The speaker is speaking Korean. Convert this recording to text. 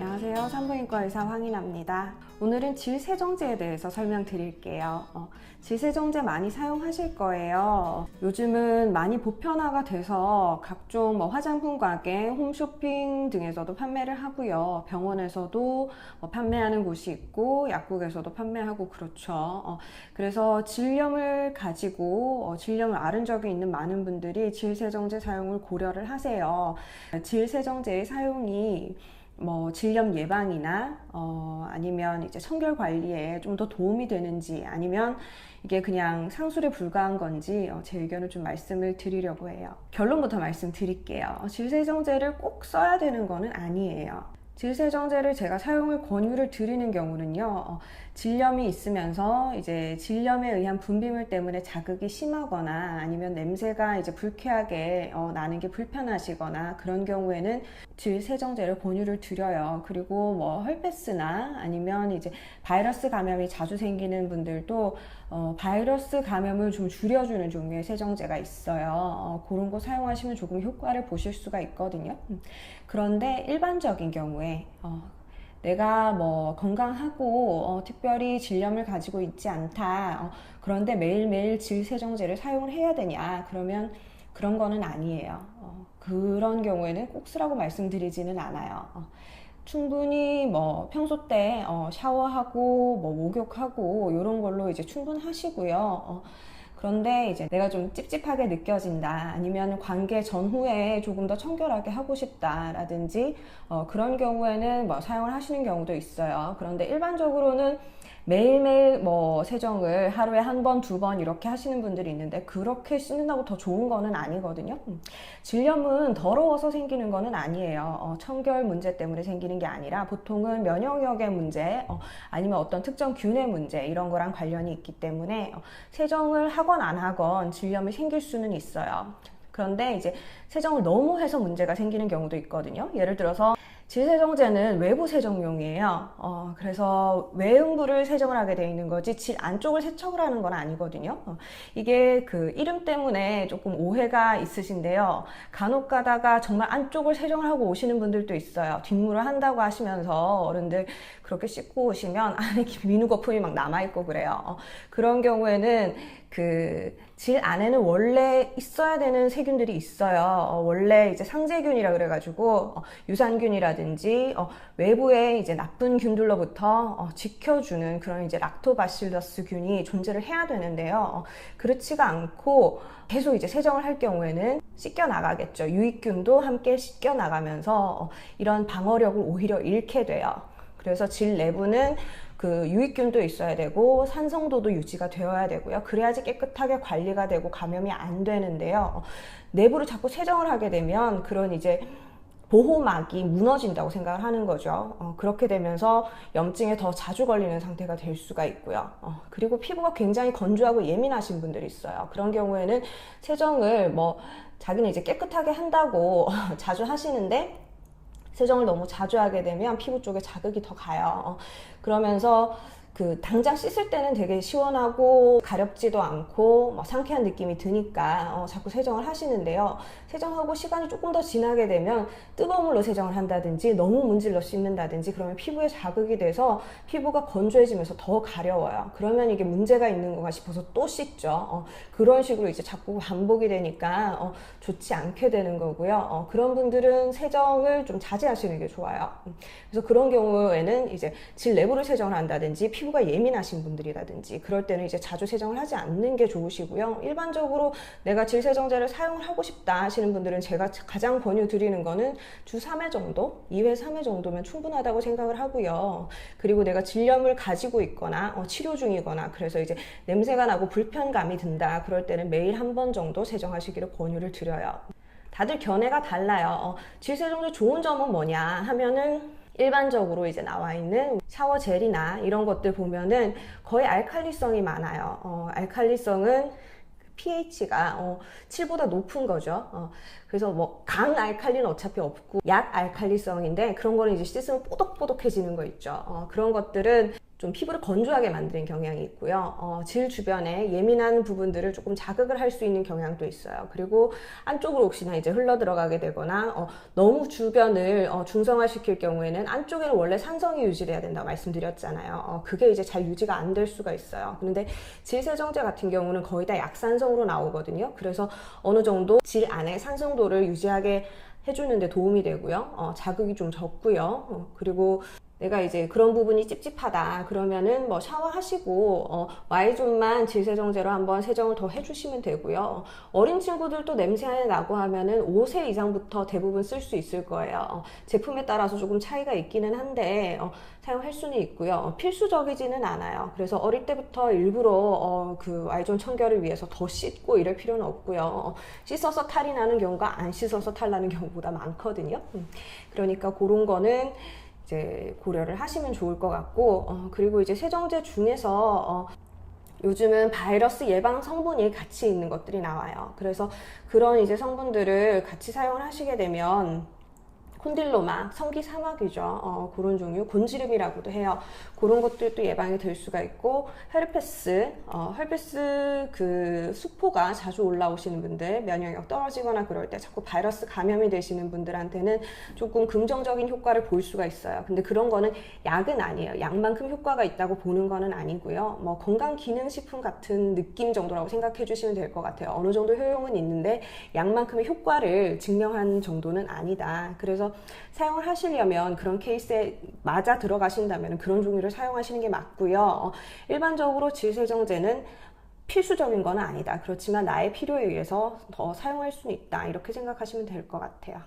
안녕하세요. 산부인과 의사 황인아입니다. 오늘은 질세정제에 대해서 설명드릴게요. 질세정제 많이 사용하실 거예요. 요즘은 많이 보편화가 돼서 각종 화장품 가게, 홈쇼핑 등에서도 판매를 하고요. 병원에서도 판매하는 곳이 있고 약국에서도 판매하고 그렇죠. 그래서 질염을 가지고 질염을 앓은 적이 있는 많은 분들이 질세정제 사용을 고려를 하세요. 질세정제의 사용이 질염 예방이나 아니면 이제 청결 관리에 좀 더 도움이 되는지 아니면 이게 그냥 상술에 불과한 건지 제 의견을 좀 말씀을 드리려고 해요. 결론부터 말씀드릴게요. 질세정제를 꼭 써야 되는 거는 아니에요. 질세정제를 제가 사용을 권유를 드리는 경우는요, 질염이 있으면서 이제 질염에 의한 분비물 때문에 자극이 심하거나 아니면 냄새가 이제 불쾌하게 나는 게 불편하시거나 그런 경우에는 질세정제를 권유를 드려요. 그리고 헐페스나 아니면 이제 바이러스 감염이 자주 생기는 분들도 바이러스 감염을 좀 줄여주는 종류의 세정제가 있어요. 그런 거 사용하시면 조금 효과를 보실 수가 있거든요. 그런데 일반적인 경우에 내가 건강하고 특별히 질염을 가지고 있지 않다. 그런데 매일매일 질세정제를 사용을 해야 되냐? 그러면 그런 거는 아니에요. 그런 경우에는 꼭 쓰라고 말씀드리지는 않아요. 충분히 평소 때 샤워하고 목욕하고 이런 걸로 이제 충분하시고요. 그런데 이제 내가 좀 찝찝하게 느껴진다 아니면 관계 전후에 조금 더 청결하게 하고 싶다 라든지 그런 경우에는 사용을 하시는 경우도 있어요. 그런데 일반적으로는 매일매일 세정을 하루에 한 번, 두 번 이렇게 하시는 분들이 있는데 그렇게 씻는다고 더 좋은 거는 아니거든요. 질염은 더러워서 생기는 거는 아니에요. 청결 문제 때문에 생기는 게 아니라 보통은 면역력의 문제 아니면 어떤 특정 균의 문제 이런 거랑 관련이 있기 때문에 세정을 하건 안 하건 질염이 생길 수는 있어요. 그런데 이제 세정을 너무 해서 문제가 생기는 경우도 있거든요. 예를 들어서 질세정제는 외부 세정용이에요. 그래서 외음부를 세정을 하게 돼 있는 거지 질 안쪽을 세척을 하는 건 아니거든요. 이게 그 이름 때문에 조금 오해가 있으신데요. 간혹 가다가 정말 안쪽을 세정을 하고 오시는 분들도 있어요. 뒷물을 한다고 하시면서 어른들 그렇게 씻고 오시면 안에 민우 거품이 막 남아있고 그래요. 그런 경우에는 그 질 안에는 원래 있어야 되는 세균들이 있어요. 원래 이제 상세균이라 그래가지고 유산균이라든지 외부에 이제 나쁜 균들로부터 지켜주는 그런 이제 락토바실러스 균이 존재를 해야 되는데요. 그렇지가 않고 계속 이제 세정을 할 경우에는 씻겨 나가겠죠. 유익균도 함께 씻겨 나가면서 이런 방어력을 오히려 잃게 돼요. 그래서 질 내부는 그 유익균도 있어야 되고 산성도도 유지가 되어야 되고요. 그래야지 깨끗하게 관리가 되고 감염이 안 되는데요. 내부를 자꾸 세정을 하게 되면 그런 이제 보호막이 무너진다고 생각을 하는 거죠. 그렇게 되면서 염증에 더 자주 걸리는 상태가 될 수가 있고요. 그리고 피부가 굉장히 건조하고 예민하신 분들이 있어요. 그런 경우에는 세정을 자기는 이제 깨끗하게 한다고 자주 하시는데 세정을 너무 자주 하게 되면 피부 쪽에 자극이 더 가요. 그러면서 당장 씻을 때는 되게 시원하고 가렵지도 않고 상쾌한 느낌이 드니까 자꾸 세정을 하시는데요. 세정하고 시간이 조금 더 지나게 되면 뜨거운 물로 세정을 한다든지 너무 문질러 씻는다든지 그러면 피부에 자극이 돼서 피부가 건조해지면서 더 가려워요. 그러면 이게 문제가 있는 건가 싶어서 또 씻죠. 그런 식으로 이제 자꾸 반복이 되니까 좋지 않게 되는 거고요. 그런 분들은 세정을 좀 자제하시는 게 좋아요. 그래서 그런 경우에는 이제 질 내부를 세정을 한다든지 피부가 예민하신 분들이라든지 그럴 때는 이제 자주 세정을 하지 않는 게 좋으시고요. 일반적으로 내가 질세정제를 사용을 하고 싶다 하시는 분들은 제가 가장 권유드리는 거는 주 3회 정도, 2회, 3회 정도면 충분하다고 생각을 하고요. 그리고 내가 질염을 가지고 있거나 치료 중이거나 그래서 이제 냄새가 나고 불편감이 든다 그럴 때는 매일 한 번 정도 세정하시기를 권유를 드려요. 다들 견해가 달라요. 질세정제 좋은 점은 뭐냐 하면은 일반적으로 이제 나와 있는 샤워 젤이나 이런 것들 보면은 거의 알칼리성이 많아요. 알칼리성은 pH가 7보다 높은 거죠. 그래서 강 알칼리는 어차피 없고 약 알칼리성인데 그런 거는 이제 씻으면 뽀독뽀독해지는 거 있죠. 그런 것들은 좀 피부를 건조하게 만드는 경향이 있고요. 질 주변에 예민한 부분들을 조금 자극을 할 수 있는 경향도 있어요. 그리고 안쪽으로 혹시나 이제 흘러 들어가게 되거나 너무 주변을 중성화시킬 경우에는 안쪽에는 원래 산성이 유지돼야 된다고 말씀드렸잖아요. 그게 이제 잘 유지가 안 될 수가 있어요. 그런데 질 세정제 같은 경우는 거의 다 약산성으로 나오거든요. 그래서 어느 정도 질 안에 산성도를 유지하게 해주는데 도움이 되고요. 자극이 좀 적고요. 그리고 내가 이제 그런 부분이 찝찝하다 그러면은 뭐 샤워하시고 Y존만 질세정제로 한번 세정을 더 해주시면 되고요. 어린 친구들도 냄새 나고 하면은 5세 이상부터 대부분 쓸 수 있을 거예요. 제품에 따라서 조금 차이가 있기는 한데 사용할 수는 있고요. 필수적이지는 않아요. 그래서 어릴 때부터 일부러 그 Y존 청결을 위해서 더 씻고 이럴 필요는 없고요. 씻어서 탈이 나는 경우가 안 씻어서 탈 나는 경우보다 많거든요. 그러니까 그런 거는 이제 고려를 하시면 좋을 것 같고, 그리고 이제 세정제 중에서 요즘은 바이러스 예방 성분이 같이 있는 것들이 나와요. 그래서 그런 이제 성분들을 같이 사용을 하시게 되면 콘딜로마, 성기사마귀죠. 그런 종류, 곤지름이라고도 해요. 그런 것들도 예방이 될 수가 있고, 헬페스 그 수포가 자주 올라오시는 분들, 면역력 떨어지거나 그럴 때 자꾸 바이러스 감염이 되시는 분들한테는 조금 긍정적인 효과를 볼 수가 있어요. 근데 그런 거는 약은 아니에요. 약만큼 효과가 있다고 보는 거는 아니고요. 뭐 건강기능식품 같은 느낌 정도라고 생각해 주시면 될 것 같아요. 어느 정도 효용은 있는데 약만큼의 효과를 증명한 정도는 아니다. 그래서 사용을 하시려면 그런 케이스에 맞아 들어가신다면 그런 종류를 사용하시는 게 맞고요. 일반적으로 질세정제는 필수적인 건 아니다. 그렇지만 나의 필요에 의해서 더 사용할 수는 있다. 이렇게 생각하시면 될 것 같아요.